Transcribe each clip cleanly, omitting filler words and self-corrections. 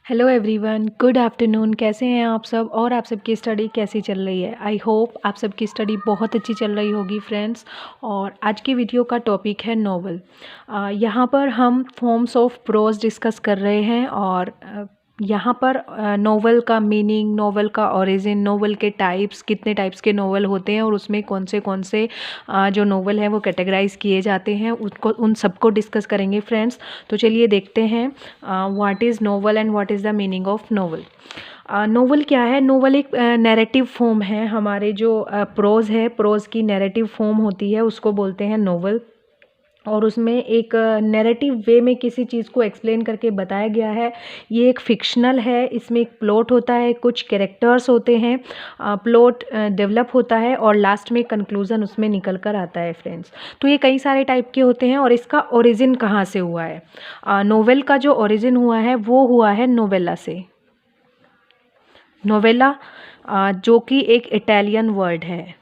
Hello everyone, good afternoon. कैसे हैं आप सब और आप सबकी स्टडी कैसी चल रही है? आई होप आप सबकी स्टडी बहुत अच्छी चल रही होगी फ्रेंड्स। और आज की वीडियो का टॉपिक है नॉवल। यहाँ पर हम फॉर्म्स ऑफ प्रोज डिस्कस कर रहे हैं और यहाँ पर नॉवल का मीनिंग, नॉवल का ओरिजिन, नॉवल के टाइप्स, कितने टाइप्स के नॉवल होते हैं और उसमें कौन से जो नॉवल हैं वो कैटेगराइज किए जाते हैं, उन सबको डिस्कस करेंगे फ्रेंड्स। तो चलिए देखते हैं what is novel and what is the meaning of novel. Novel क्या है? नॉवल एक नैरेटिव फॉर्म है। हमारे जो प्रोज है, प्रोज की नैरेटिव फॉर्म होती है, उसको बोलते हैं नॉवल। और उसमें एक नैरेटिव वे में किसी चीज़ को एक्सप्लेन करके बताया गया है। ये एक फिक्शनल है। इसमें एक प्लॉट होता है, कुछ कैरेक्टर्स होते हैं, प्लॉट डेवलप होता है और लास्ट में कंक्लूज़न उसमें निकल कर आता है फ्रेंड्स। तो ये कई सारे टाइप के होते हैं। और इसका ओरिजिन कहाँ से हुआ है? नोवेल का जो ओरिजिन हुआ है वो हुआ है नोवेला से। नोवेला जो कि एक इटालियन वर्ड है।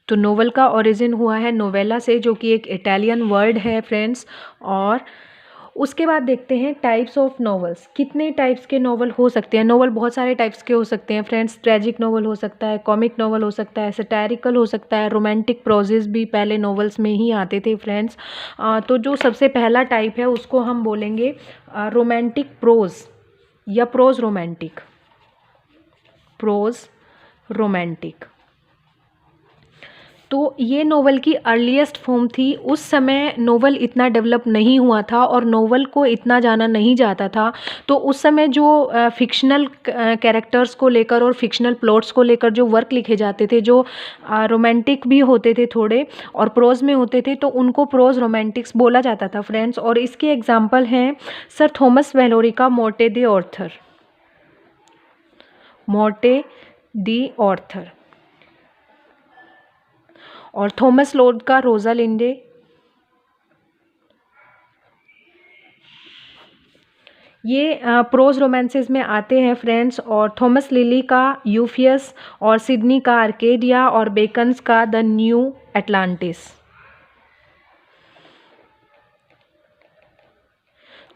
तो नोवेल का ओरिजिन हुआ है नोवेला से, जो कि एक इटालियन वर्ड है फ्रेंड्स। और उसके बाद देखते हैं टाइप्स ऑफ नॉवेल्स। कितने टाइप्स के नॉवल हो सकते हैं? नॉवल बहुत सारे टाइप्स के हो सकते हैं फ्रेंड्स। ट्रेजिक नॉवल हो सकता है, कॉमिक नॉवल हो सकता है, सटायरिकल हो सकता है, रोमांटिक प्रोजेस भी पहले नॉवेल्स में ही आते थे फ्रेंड्स। तो जो सबसे पहला टाइप है उसको हम बोलेंगे रोमांटिक प्रोज या प्रोज रोमांटिक। Prose romantic. तो ये नोवेल की अर्लीस्ट फॉर्म थी। उस समय नोवेल इतना डेवलप नहीं हुआ था और नोवेल को इतना जाना नहीं जाता था। तो उस समय जो फिक्शनल कैरेक्टर्स को लेकर और फिक्शनल प्लॉट्स को लेकर जो वर्क लिखे जाते थे, जो रोमांटिक भी होते थे थोड़े और प्रोज में होते थे, तो उनको प्रोज रोमांटिक्स बोला जाता था फ्रेंड्स। और इसके एग्जाम्पल हैं सर थॉमस वेलोरी का मोर्टे दी ऑर्थर। मोर्टे दी ऑर्थर। और थॉमस लोड का रोज़ालिंडे। ये प्रोज रोमांसेस में आते हैं फ्रेंड्स। और थॉमस लिली का यूफियस और सिडनी का आर्केडिया और बेकन्स का द न्यू एटलांटिस।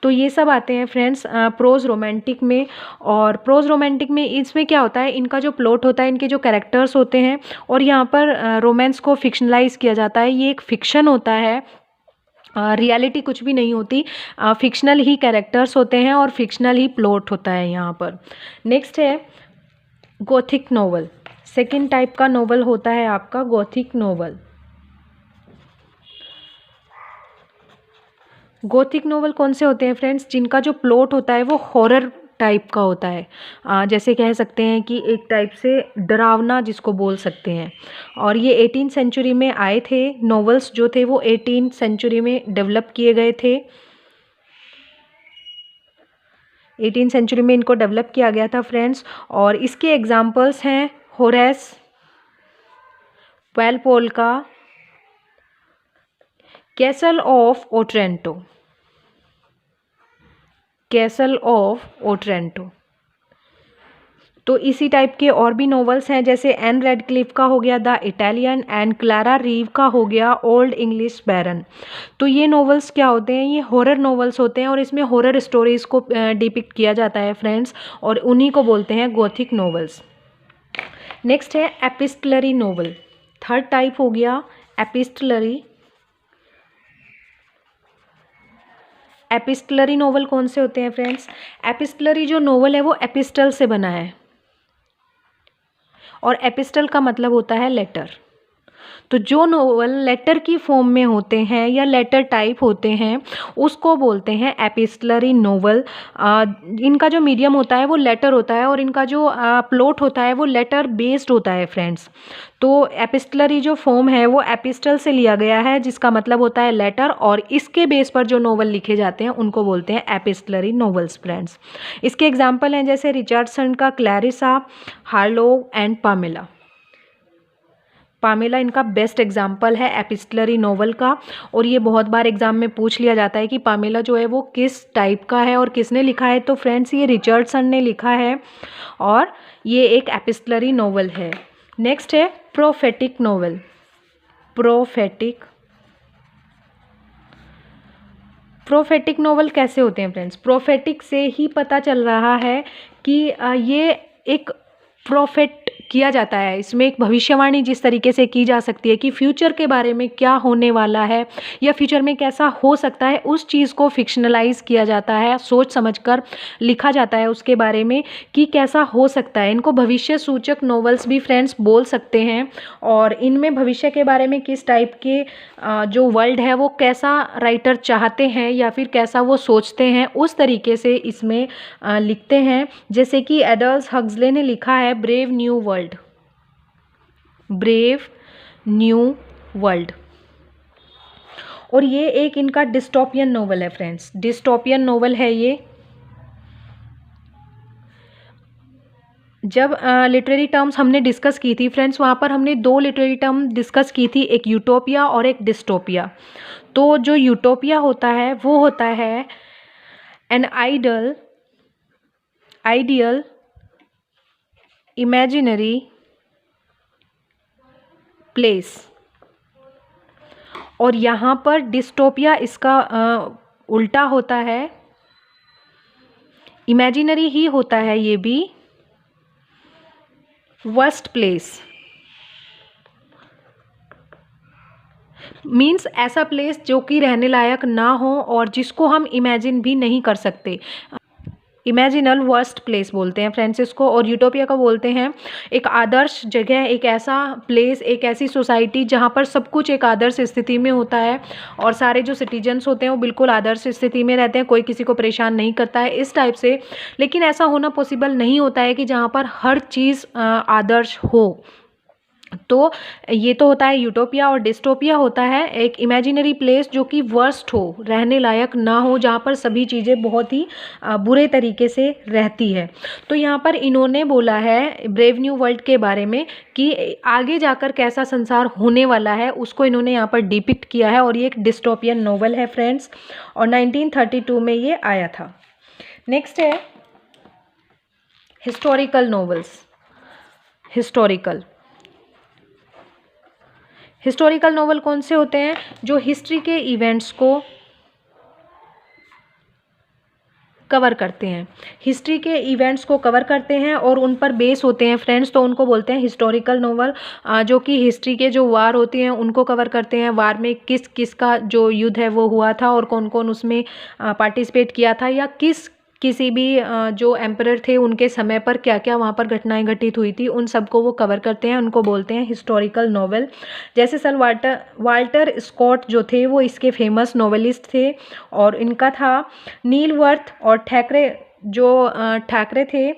तो ये सब आते हैं फ्रेंड्स प्रोज रोमांटिक में। और प्रोज रोमांटिक में इसमें क्या होता है, इनका जो प्लॉट होता है, इनके जो कैरेक्टर्स होते हैं, और यहाँ पर रोमांस को फिक्शनलाइज किया जाता है। ये एक फिक्शन होता है, रियलिटी कुछ भी नहीं होती। फिक्शनल ही कैरेक्टर्स होते हैं और फिक्शनल ही प्लॉट होता है यहाँ पर। नेक्स्ट है गोथिक नोवेल। सेकेंड टाइप का नोवेल होता है आपका गोथिक नोवेल। गोथिक नोवेल कौन से होते हैं फ्रेंड्स? जिनका जो प्लॉट होता है वो हॉरर टाइप का होता है। जैसे कह सकते हैं कि एक टाइप से डरावना जिसको बोल सकते हैं। और ये 18th सेंचुरी में आए थे। नॉवेल्स जो थे वो 18th सेंचुरी में डेवलप किए गए थे। 18th सेंचुरी में इनको डेवलप किया गया था फ्रेंड्स। और इसके एग्जाम्पल्स हैं होरेस, वेलपोल का castle of Otranto. Castle of Otranto. तो इसी टाइप के और भी नॉवेल्स हैं, जैसे एन रेडक्लिफ का हो गया द इटालियन, एंड क्लारा रीव का हो गया ओल्ड इंग्लिश बैरन। तो ये नॉवेल्स क्या होते हैं? ये हॉरर नॉवेल्स होते हैं और इसमें हॉरर स्टोरीज को डिपिक्ट किया जाता है फ्रेंड्स। और उन्हीं को बोलते हैं गोथिक नॉवेल्स। नेक्स्ट है एपिस्टलरी नॉवेल। थर्ड टाइप हो गया एपिस्टलरी। एपिस्टलरी नॉवेल कौन से होते हैं फ्रेंड्स? एपिस्टलरी जो नॉवेल है वो एपिस्टल से बना है। और एपिस्टल का मतलब होता है लेटर। तो जो नॉवल लेटर की फॉर्म में होते हैं या लेटर टाइप होते हैं उसको बोलते हैं एपिस्टलरी नॉवल। इनका जो मीडियम होता है वो लेटर होता है और इनका जो प्लॉट होता है वो लेटर बेस्ड होता है फ्रेंड्स। तो एपिस्टलरी जो फॉर्म है वो एपिस्टल से लिया गया है, जिसका मतलब होता है लेटर, और इसके बेस पर जो नॉवल लिखे जाते हैं उनको बोलते हैं एपिस्टलरी नॉवेल्स फ्रेंड्स। इसके एग्जाम्पल हैं जैसे रिचर्डसन का Clarissa, Harlow and Pamela. Pamela इनका बेस्ट एग्जाम्पल है एपिस्टलरी नॉवल का। और ये बहुत बार एग्जाम में पूछ लिया जाता है कि पामेला जो है वो किस टाइप का है और किसने लिखा है। तो फ्रेंड्स ये रिचर्डसन ने लिखा है और ये एक एपिस्टलरी नॉवल है। नेक्स्ट है prophetic novel. Prophetic prophetic novel कैसे होते हैं फ्रेंड्स? प्रोफेटिक से ही पता चल रहा है कि ये एक प्रोफेट किया जाता है, इसमें एक भविष्यवाणी जिस तरीके से की जा सकती है कि फ्यूचर के बारे में क्या होने वाला है या फ्यूचर में कैसा हो सकता है, उस चीज़ को फिक्शनलाइज किया जाता है, सोच समझकर लिखा जाता है उसके बारे में कि कैसा हो सकता है। इनको भविष्य सूचक नॉवेल्स भी फ्रेंड्स बोल सकते हैं और इनमें भविष्य के बारे में किस टाइप के जो वर्ल्ड है वो कैसा राइटर चाहते हैं या फिर कैसा वो सोचते हैं, उस तरीके से इसमें लिखते हैं। जैसे कि एडल्स हक्सले ने लिखा है brave new world, brave new world, और ये एक इनका डिस्टोपियन नोवेल है फ्रेंड्स, डिस्टोपियन नोवेल है ये। जब लिटरेरी टर्म्स हमने डिस्कस की थी फ्रेंड्स, वहाँ पर हमने दो लिटरेरी टर्म डिस्कस की थी, एक यूटोपिया और एक डिस्टोपिया। तो जो यूटोपिया होता है वो होता है एन आइडियल इमेजिनरी प्लेस, और यहाँ पर डिस्टोपिया इसका उल्टा होता है, इमेजिनरी ही होता है ये भी, वर्स्ट प्लेस मीन्स ऐसा प्लेस जो कि रहने लायक ना हो और जिसको हम इमेजिन भी नहीं कर सकते, इमेजिनल वर्स्ट प्लेस बोलते हैं फ्रेंड्स इसको। और यूटोपिया का बोलते हैं एक आदर्श जगह, एक ऐसा प्लेस, एक ऐसी सोसाइटी जहाँ पर सब कुछ एक आदर्श स्थिति में होता है और सारे जो सिटीजन्स होते हैं वो बिल्कुल आदर्श स्थिति में रहते हैं, कोई किसी को परेशान नहीं करता है, इस टाइप से। लेकिन ऐसा होना पॉसिबल नहीं होता है कि जहाँ पर हर चीज़ आदर्श हो। तो ये तो होता है यूटोपिया, और डिस्टोपिया होता है एक इमेजिनरी प्लेस जो कि वर्स्ट हो, रहने लायक ना हो, जहाँ पर सभी चीज़ें बहुत ही बुरे तरीके से रहती है। तो यहाँ पर इन्होंने बोला है ब्रेव न्यू वर्ल्ड के बारे में कि आगे जाकर कैसा संसार होने वाला है उसको इन्होंने यहाँ पर डिपिक्ट किया है, और ये एक डिस्टोपियन नोवेल है फ्रेंड्स, और 1932 में ये आया था। नेक्स्ट है हिस्टोरिकल नोवेल्स। हिस्टोरिकल नोवेल कौन से होते हैं? जो हिस्ट्री के इवेंट्स को कवर करते हैं, हिस्ट्री के इवेंट्स को कवर करते हैं और उन पर बेस होते हैं फ्रेंड्स, तो उनको बोलते हैं हिस्टोरिकल नोवेल। जो कि हिस्ट्री के जो वार होती हैं उनको कवर करते हैं, वार में किस किस का जो युद्ध है वो हुआ था और कौन कौन उसमें पार्टिसिपेट किया था, या किसी भी जो एम्परर थे उनके समय पर क्या क्या वहाँ पर घटनाएं घटित हुई थी, उन सबको वो कवर करते हैं, उनको बोलते हैं हिस्टोरिकल नोवेल। जैसे सर वाल्टर स्कॉट जो थे वो इसके फेमस नोवेलिस्ट थे, और इनका था नीलवर्थ, और ठाकरे थे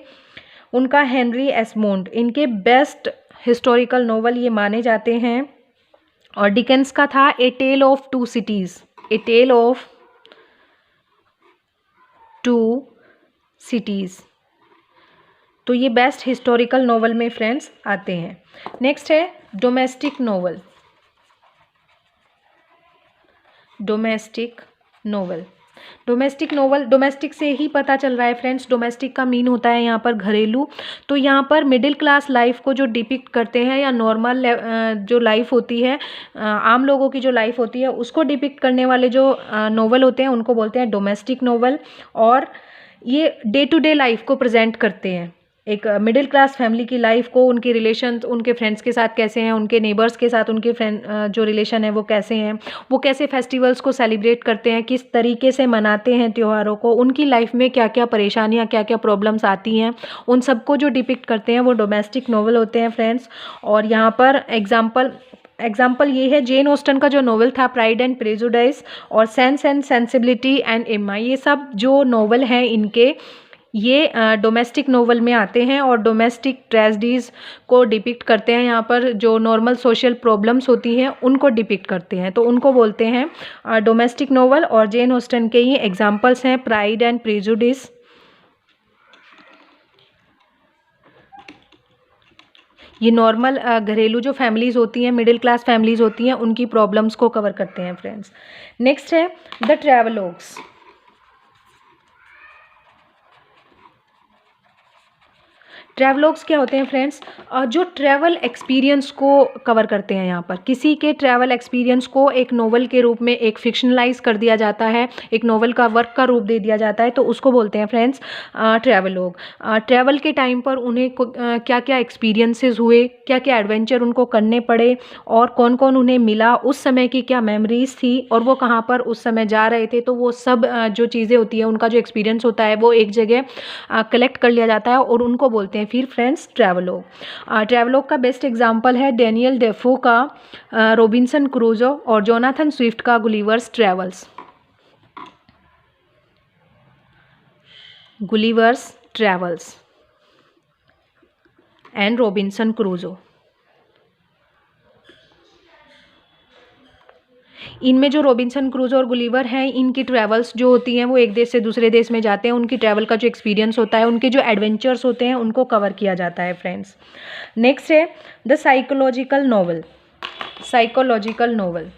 उनका हेनरी एस्मोंड, इनके बेस्ट हिस्टोरिकल नोवेल ये माने जाते हैं। और डिकेंस का था ए टेल ऑफ टू सिटीज़, तो ये बेस्ट हिस्टोरिकल नोवेल में फ्रेंड्स आते हैं। नेक्स्ट है डोमेस्टिक नोवेल। डोमेस्टिक से ही पता चल रहा है फ्रेंड्स, डोमेस्टिक का मीन होता है यहाँ पर घरेलू। तो यहाँ पर मिडिल क्लास लाइफ को जो डिपिक्ट करते हैं, या नॉर्मल जो लाइफ होती है, आम लोगों की जो लाइफ होती है उसको डिपिक्ट करने वाले जो नोवेल होते हैं उनको बोलते हैं डोमेस्टिक नोवेल। और ये डे टू डे लाइफ को प्रेजेंट करते हैं, एक मिडिल क्लास फैमिली की लाइफ को, उनके रिलेशन उनके फ्रेंड्स के साथ कैसे हैं, उनके नेबर्स के साथ उनके फ्रेंड जो रिलेशन है वो कैसे हैं, वो कैसे फेस्टिवल्स को सेलिब्रेट करते हैं, किस तरीके से मनाते हैं त्योहारों को, उनकी लाइफ में क्या क्या परेशानियां, क्या क्या प्रॉब्लम्स आती हैं, उन सबको जो डिपिक्ट करते हैं वो डोमेस्टिक नोवेल होते हैं फ्रेंड्स। और यहाँ पर एग्जाम्पल ये है जेन ऑस्टन का जो नोवेल था प्राइड एंड प्रेजुडाइस, और sense and sensibility and Emma, ये सब जो नोवेल हैं इनके ये डोमेस्टिक नोवेल में आते हैं और डोमेस्टिक ट्रेजेडीज़ को डिपिक्ट करते हैं। यहाँ पर जो नॉर्मल सोशल प्रॉब्लम्स होती हैं उनको डिपिक्ट करते हैं, तो उनको बोलते हैं डोमेस्टिक नोवेल। और जेन ऑस्टन के ही एग्जाम्पल्स हैं प्राइड एंड प्रेजुडिस। ये नॉर्मल घरेलू जो फैमिलीज़ होती हैं, मिडिल क्लास फैमिलीज़ होती हैं, उनकी प्रॉब्लम्स को कवर करते हैं फ्रेंड्स। नेक्स्ट है द ट्रैवलॉग्स क्या होते हैं फ्रेंड्स, जो ट्रैवल एक्सपीरियंस को कवर करते हैं। यहाँ पर किसी के ट्रैवल एक्सपीरियंस को एक नोवेल के रूप में एक फिक्शनलाइज कर दिया जाता है, एक नोवेल का वर्क का रूप दे दिया जाता है, तो उसको बोलते हैं फ्रेंड्स ट्रैवलॉग। ट्रैवल के टाइम पर उन्हें क्या क्या एक्सपीरियंसेस हुए, क्या क्या एडवेंचर उनको करने पड़े, और कौन कौन उन्हें मिला, उस समय की क्या मेमोरीज थी, और वो कहाँ पर उस समय जा रहे थे, तो वो सब जो चीज़ें होती हैं, उनका जो एक्सपीरियंस होता है वो एक जगह कलेक्ट कर लिया जाता है, और उनको बोलते हैं फिर फ्रेंड्स ट्रैवलॉग। ट्रैवलॉग का बेस्ट एग्जांपल है डैनियल डेफो का रॉबिन्सन क्रूजो और जोनाथन स्विफ्ट का Gulliver's travels. Gulliver's travels and Robinson क्रूजो। इनमें जो रॉबिन्सन क्रूजो और गुलिवर हैं, इनकी ट्रैवल्स जो होती हैं वो एक देश से दूसरे देश में जाते हैं, उनकी ट्रैवल का जो एक्सपीरियंस होता है, उनके जो एडवेंचर्स होते हैं, उनको कवर किया जाता है फ्रेंड्स। नेक्स्ट है the psychological novel. Psychological novel